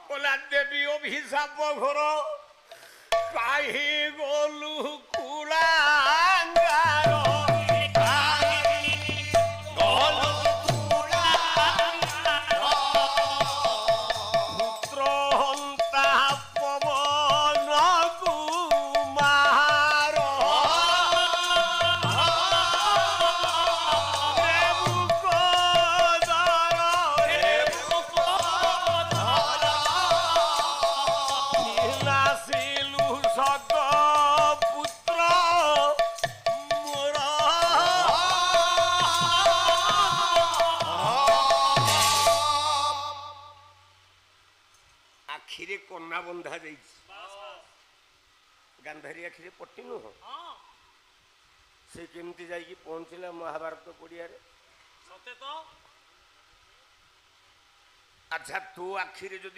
কলা দেবী অভিশাপ ঘোর কাহি গলু কুলাঙ্গার পুত্র হন্তা পবন কুমার নাসিলু সদ পুত্র মোর আখিরে কন্যা বন্ধা যাইছি গান্ধাରୀ আখিরে পଟି ନୁହଁ ସେ କେମିତି ଯାଇକି ପହଞ୍ଚିଲା ମହାଭାରତ ପଡ଼ିଆରେ ସତେ ତ ଆଚ୍ଛା ତୋ ଆଖିରେ ଯଦି